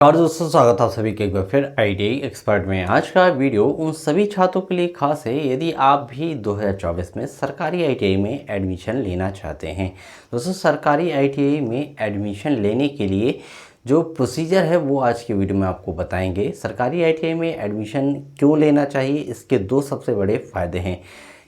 और दोस्तों स्वागत है आप सभी के एक बार फिर आईटीआई एक्सपर्ट में। आज का वीडियो उन सभी छात्रों के लिए खास है यदि आप भी 2024 में सरकारी आईटीआई में एडमिशन लेना चाहते हैं। दोस्तों सरकारी आईटीआई में एडमिशन लेने के लिए जो प्रोसीजर है वो आज की वीडियो में आपको बताएंगे। सरकारी आईटीआई में एडमिशन क्यों लेना चाहिए, इसके दो सबसे बड़े फ़ायदे हैं।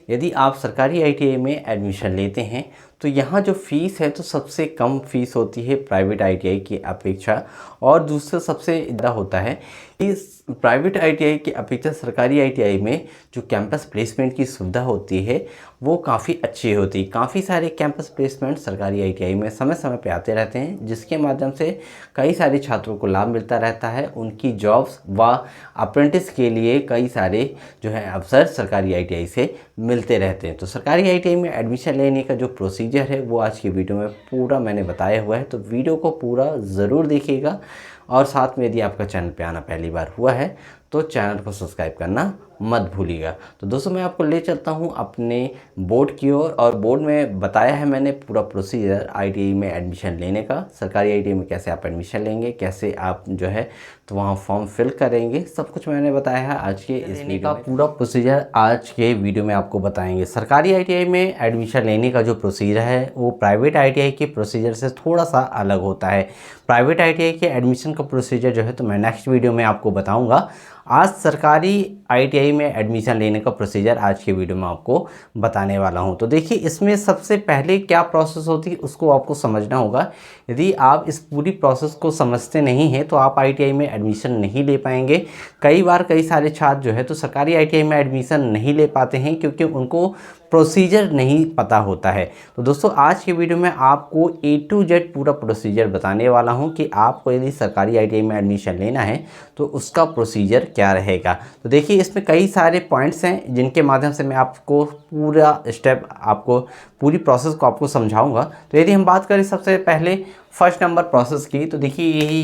यदि आप सरकारी आईटीआई में एडमिशन लेते हैं तो यहाँ जो फ़ीस है तो सबसे कम फ़ीस होती है प्राइवेट आईटीआई की अपेक्षा, और दूसरा सबसे ज़्यादा होता है इस प्राइवेट आईटीआई की अपेक्षा सरकारी आईटीआई में जो कैंपस प्लेसमेंट की सुविधा होती है वो काफ़ी अच्छी होती है। काफ़ी सारे कैंपस प्लेसमेंट सरकारी आईटीआई में समय समय पे आते रहते हैं, जिसके माध्यम से कई सारे छात्रों को लाभ मिलता रहता है। उनकी जॉब्स व अप्रेंटिस के लिए कई सारे जो है अवसर सरकारी आईटीआई से मिलते रहते हैं। तो सरकारी आईटीआई में एडमिशन लेने का जो प्रोसीजर है वो आज की वीडियो में पूरा मैंने बताया हुआ है, तो वीडियो को पूरा ज़रूर देखिएगा। और साथ में यदि आपका चैनल पे आना पहली बार हुआ है तो चैनल को सब्सक्राइब करना मत भूलिएगा। तो दोस्तों मैं आपको ले चलता हूँ अपने बोर्ड की ओर, और बोर्ड में बताया है मैंने पूरा प्रोसीजर आईटीआई में एडमिशन लेने का। सरकारी आईटीआई में कैसे आप एडमिशन लेंगे, कैसे आप जो है तो वहाँ फॉर्म फिल करेंगे, सब कुछ मैंने बताया है आज के इस वीडियो का। पूरा प्रोसीजर आज के वीडियो में आपको बताएंगे। सरकारी आईटीआई में एडमिशन लेने का जो प्रोसीजर है वो प्राइवेट आईटीआई के प्रोसीजर से थोड़ा सा अलग होता है। प्राइवेट आईटीआई के एडमिशन का प्रोसीजर जो है तो मैं नेक्स्ट वीडियो में आपको बताऊंगा। आज सरकारी आईटीआई में एडमिशन लेने का प्रोसीजर आज के वीडियो में आपको बताने वाला हूं। तो देखिए इसमें सबसे पहले क्या प्रोसेस होती है उसको आपको समझना होगा। यदि आप इस पूरी प्रोसेस को समझते नहीं हैं तो आप आईटीआई में एडमिशन नहीं ले पाएंगे। कई बार कई सारे छात्र जो है तो सरकारी आईटीआई में एडमिशन नहीं ले पाते हैं क्योंकि उनको प्रोसीजर नहीं पता होता है। तो दोस्तों आज के वीडियो में आपको A to Z पूरा प्रोसीजर बताने वाला हूं कि आपको यदि सरकारी आईटीआई में एडमिशन लेना है तो उसका प्रोसीजर क्या रहेगा। तो देखिए इसमें कई सारे पॉइंट्स हैं जिनके माध्यम से मैं आपको पूरा स्टेप आपको पूरी प्रोसेस को आपको समझाऊंगा। तो यदि हम बात करें सबसे पहले फर्स्ट नंबर प्रोसेस की, तो देखिए यही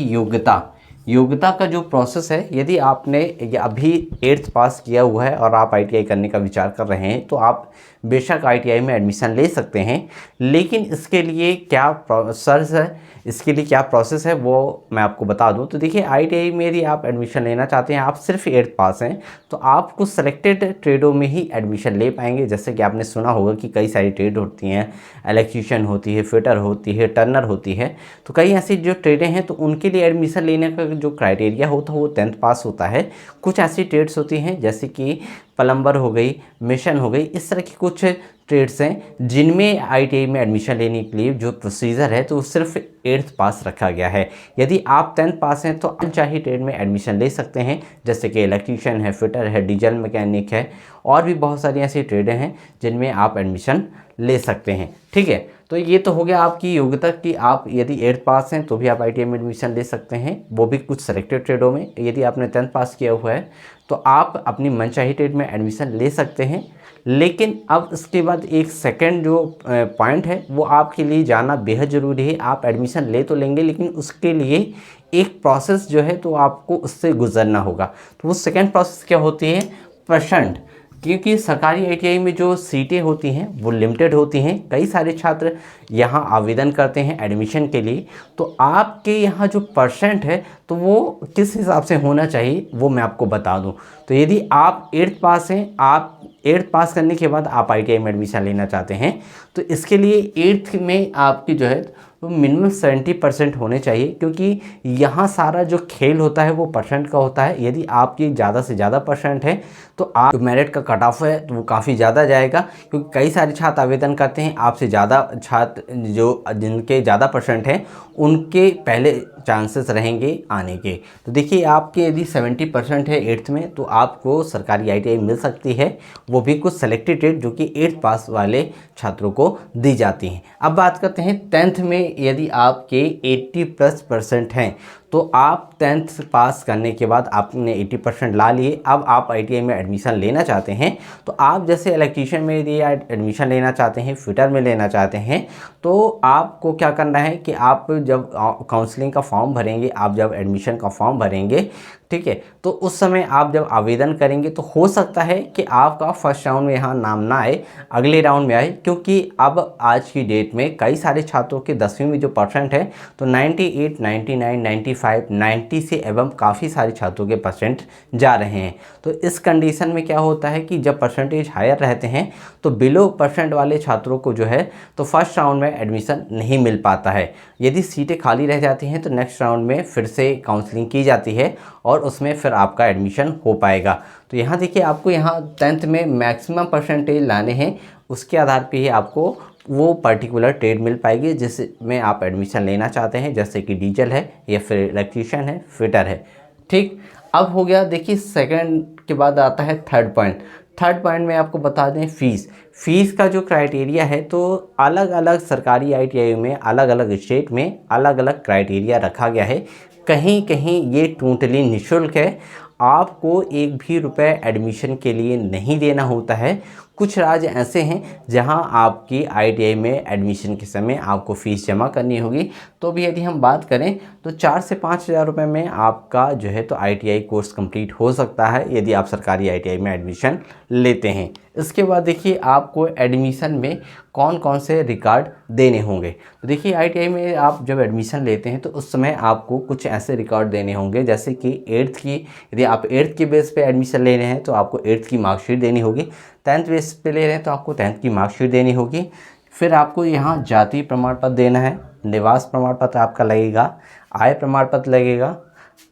योग्यता का जो प्रोसेस है। यदि आपने अभी 8th पास किया हुआ है और आप आईटीआई करने का विचार कर रहे हैं तो आप बेशक आईटीआई में एडमिशन ले सकते हैं, लेकिन इसके लिए क्या प्रोसेस है, इसके लिए क्या प्रोसेस है वो मैं आपको बता दूं। तो देखिए आईटीआई में यदि आप एडमिशन लेना चाहते हैं, आप सिर्फ 8th पास हैं तो आप कुछ सेलेक्टेड ट्रेडों में ही एडमिशन ले पाएंगे। जैसे कि आपने सुना होगा कि कई सारी ट्रेड होती हैं, इलेक्ट्रीशियन होती है, फिटर होती है, टर्नर होती है। तो कई ऐसी जो ट्रेडें हैं तो उनके लिए एडमिशन लेने का जो क्राइटेरिया होता है वो 10th पास होता है। कुछ ऐसी ट्रेड्स होती हैं जैसे कि प्लम्बर हो गई, मिशन हो गई, इस तरह की कुछ ट्रेड्स हैं जिनमें आईटीआई में एडमिशन लेने के लिए जो प्रोसीजर है तो वो सिर्फ 8th पास रखा गया है। यदि आप 10th पास हैं तो अनचाही ट्रेड में एडमिशन ले सकते हैं, जैसे कि इलेक्ट्रीशियन है, फिटर है, डीजल मैकेनिक है, और भी बहुत सारी ऐसी ट्रेडें हैं जिनमें आप एडमिशन ले सकते हैं। ठीक है, तो ये तो हो गया आपकी योग्यता कि आप यदि 8th पास हैं तो भी आप आईटीआई में एडमिशन ले सकते हैं, वो भी कुछ सेलेक्टेड ट्रेडों में। यदि आपने 10th पास किया हुआ है तो आप अपनी मनचाही ट्रेड में एडमिशन ले सकते हैं। लेकिन अब इसके बाद एक सेकंड जो पॉइंट है वो आपके लिए जानना बेहद ज़रूरी है। आप एडमिशन ले तो लेंगे लेकिन उसके लिए एक प्रोसेस जो है तो आपको उससे गुजरना होगा। तो वो सेकंड प्रोसेस क्या होती है, परसेंट। क्योंकि सरकारी आईटीआई में जो सीटें होती हैं वो लिमिटेड होती हैं, कई सारे छात्र यहाँ आवेदन करते हैं एडमिशन के लिए। तो आपके यहाँ जो परसेंट है तो वो किस हिसाब से होना चाहिए वो मैं आपको बता दूँ। तो यदि आप 8th पास हैं, आप 8th पास करने के बाद आप आईटीआई में एडमिशन लेना चाहते हैं तो इसके लिए 8th में आपकी जो है तो मिनिमम 70% होने चाहिए, क्योंकि यहाँ सारा जो खेल होता है वो परसेंट का होता है। यदि आपकी ज़्यादा से ज़्यादा परसेंट है तो आप मेरिट का कट ऑफ है तो वो काफ़ी ज़्यादा जाएगा, क्योंकि कई सारे छात्र आवेदन करते हैं, आपसे ज़्यादा छात्र जो जिनके ज़्यादा परसेंट हैं उनके पहले चांसेस रहेंगे आने के। तो देखिए आपके यदि 70% है 8th में तो आपको सरकारी आईटीआई मिल सकती है, वो भी कुछ सेलेक्टेड ट्रेड जो कि 8th पास वाले छात्रों को दी जाती हैं। अब बात करते हैं 10th में। यदि आपके 80+ % हैं तो आप 10th पास करने के बाद आपने 80% ला लिए, अब आप आईटीआई में एडमिशन लेना चाहते हैं तो आप जैसे इलेक्ट्रीशियन में यदि एडमिशन लेना चाहते हैं, फिटर में लेना चाहते हैं, तो आपको क्या करना है कि आप जब काउंसलिंग का फॉर्म भरेंगे, आप जब एडमिशन का फॉर्म भरेंगे, ठीक है, तो उस समय आप जब आवेदन करेंगे तो हो सकता है कि आपका फर्स्ट राउंड में यहाँ नाम ना आए, अगले राउंड में आए, क्योंकि अब आज की डेट में कई सारे छात्रों के 10वीं में जो परसेंट है तो 98, 99, 85, 90 से एवं काफ़ी सारे छात्रों के परसेंट जा रहे हैं। तो इस कंडीशन में क्या होता है कि जब परसेंटेज हायर रहते हैं तो बिलो परसेंट वाले छात्रों को जो है तो फर्स्ट राउंड में एडमिशन नहीं मिल पाता है। यदि सीटें खाली रह जाती हैं तो नेक्स्ट राउंड में फिर से काउंसलिंग की जाती है और उसमें फिर आपका एडमिशन हो पाएगा। तो यहाँ देखिए, आपको यहाँ 10th में मैक्सिमम परसेंटेज लाने हैं, उसके आधार पे ही आपको वो पर्टिकुलर ट्रेड मिल पाएगी जिसमें आप एडमिशन लेना चाहते हैं, जैसे कि डीजल है या फिर इलेक्ट्रीशियन है, फिटर है। ठीक, अब हो गया। देखिए, सेकंड के बाद आता है थर्ड पॉइंट। थर्ड पॉइंट में आपको बता दें फ़ीस का जो क्राइटेरिया है, तो अलग अलग सरकारी ITI में अलग अलग स्टेट में अलग अलग क्राइटेरिया रखा गया है। कहीं कहीं ये टोटली निःशुल्क है, आपको एक भी रुपए एडमिशन के लिए नहीं देना होता है। कुछ राज्य ऐसे हैं जहां आपकी ITI में एडमिशन के समय आपको फ़ीस जमा करनी होगी। तो भी यदि हम बात करें तो 4 से 5 हज़ार रुपये में आपका जो है तो ITI कोर्स कंप्लीट हो सकता है यदि आप सरकारी ITI में एडमिशन लेते हैं। इसके बाद देखिए, आपको एडमिशन में कौन कौन से रिकॉर्ड देने होंगे। तो देखिए, ITI में आप जब एडमिशन लेते हैं तो उस समय आपको कुछ ऐसे रिकॉर्ड देने होंगे, जैसे कि 8th की, यदि आप 8th के बेस पे एडमिशन ले रहे हैं तो आपको 8th की मार्कशीट देनी होगी। 10th बेस पे ले रहे हैं तो आपको 10th की मार्कशीट देनी होगी। फिर आपको यहाँ जाति प्रमाण पत्र देना है, निवास प्रमाण पत्र आपका लगेगा, आय प्रमाण पत्र लगेगा,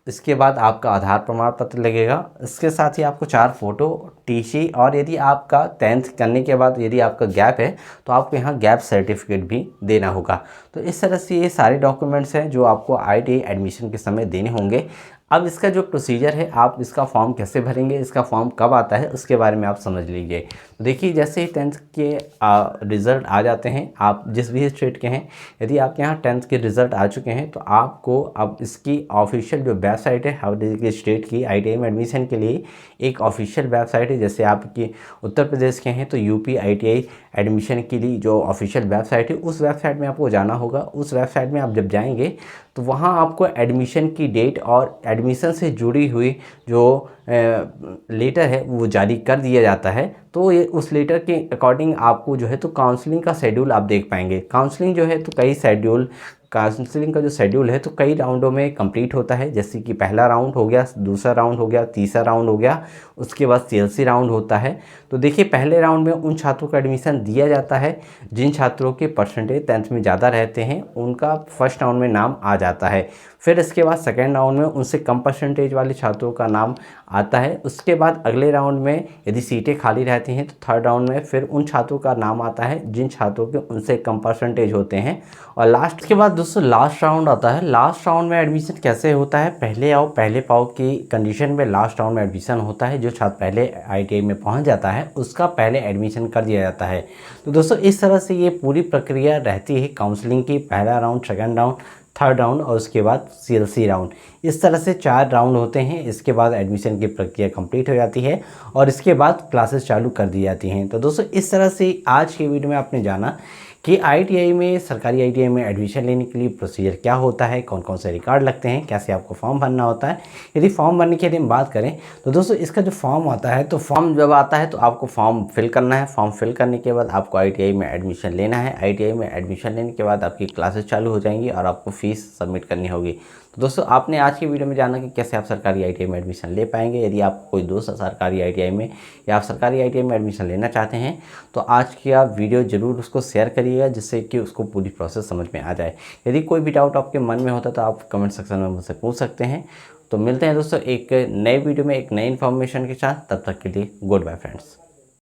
इसके बाद आपका आधार प्रमाण पत्र लगेगा। इसके साथ ही आपको 4 फ़ोटो, TC, और यदि आपका 10th करने के बाद यदि आपका गैप है तो आपको यहाँ गैप सर्टिफिकेट भी देना होगा। तो इस तरह से ये सारे डॉक्यूमेंट्स हैं जो आपको ITI एडमिशन के समय देने होंगे। अब इसका जो प्रोसीजर है, आप इसका फॉर्म कैसे भरेंगे, इसका फॉर्म कब आता है, उसके बारे में आप समझ लीजिए। तो देखिए, जैसे ही 10th के रिज़ल्ट आ जाते हैं, आप जिस भी स्टेट के हैं, यदि आपके यहाँ 10th के रिज़ल्ट आ चुके हैं तो आपको अब इसकी ऑफिशियल जो वेबसाइट है हर स्टेट की ITI में एडमिशन के लिए एक ऑफिशियल वेबसाइट है। जैसे आपकी उत्तर प्रदेश के हैं तो UP ITI एडमिशन के लिए जो ऑफिशियल वेबसाइट है, उस वेबसाइट में आपको जाना होगा। उस वेबसाइट में आप जब जाएंगे तो वहाँ आपको एडमिशन की डेट और एडमिशन से जुड़ी हुई जो लेटर है वो जारी कर दिया जाता है। तो ये उस लेटर के अकॉर्डिंग आपको जो है तो काउंसलिंग का शेड्यूल आप देख पाएंगे। काउंसलिंग जो है तो काउंसलिंग का जो शेड्यूल है तो कई राउंडों में कंप्लीट होता है, जैसे कि पहला राउंड हो गया, दूसरा राउंड हो गया, तीसरा राउंड हो गया, उसके बाद CLC राउंड होता है। तो देखिए, पहले राउंड में उन छात्रों को एडमिशन दिया जाता है जिन छात्रों के परसेंटेज 10th में ज़्यादा रहते हैं, उनका फर्स्ट राउंड में नाम आ जाता है। फिर इसके बाद सेकेंड राउंड में उनसे कम परसेंटेज वाले छात्रों का नाम आता है। उसके बाद अगले राउंड में यदि सीटें खाली रहती हैं तो थर्ड राउंड में फिर उन छात्रों का नाम आता है जिन छात्रों के उनसे कम परसेंटेज होते हैं। और लास्ट के बाद दोस्तों लास्ट राउंड आता है। लास्ट राउंड में एडमिशन कैसे होता है, पहले आओ पहले पाओ की कंडीशन में लास्ट राउंड में एडमिशन होता है। जो छात्र पहले ITI में पहुंच जाता है उसका पहले एडमिशन कर दिया जाता है। तो दोस्तों, इस तरह से ये पूरी प्रक्रिया रहती है काउंसलिंग की। पहला round, second round, third round और उसके बाद CLC राउंड। इस तरह से 4 राउंड होते हैं। इसके बाद एडमिशन की प्रक्रिया कंप्लीट हो जाती है और इसके बाद क्लासेस चालू कर दी जाती हैं। तो दोस्तों, इस तरह से आज के वीडियो में आपने जाना कि ITI में, सरकारी ITI में एडमिशन लेने के लिए प्रोसीजर क्या होता है, कौन कौन से रिकॉर्ड लगते हैं, कैसे आपको फॉर्म भरना होता है। यदि फॉर्म भरने की यदि हम बात करें तो दोस्तों, इसका जो फॉर्म आता है, तो फॉर्म जब आता है तो आपको फॉर्म फिल करना है। फॉर्म फिल करने के बाद आपको ITI में एडमिशन लेना है। ITI में एडमिशन लेने के बाद आपकी क्लासेस चालू हो जाएंगी और आपको फ़ीस सबमिट करनी होगी। तो दोस्तों, आपने आज की वीडियो में जाना कि कैसे आप सरकारी ITI में एडमिशन ले पाएंगे। यदि आप कोई दोस्त सरकारी ITI में या आप सरकारी ITI में एडमिशन लेना चाहते हैं तो आज की आप वीडियो ज़रूर उसको शेयर करिएगा, जिससे कि उसको पूरी प्रोसेस समझ में आ जाए। यदि कोई भी डाउट आपके मन में होता तो आप कमेंट सेक्शन में मुझसे पूछ सकते हैं। तो मिलते हैं दोस्तों एक नए वीडियो में एक नई इन्फॉर्मेशन के साथ। तब तक के लिए गुड बाय फ्रेंड्स।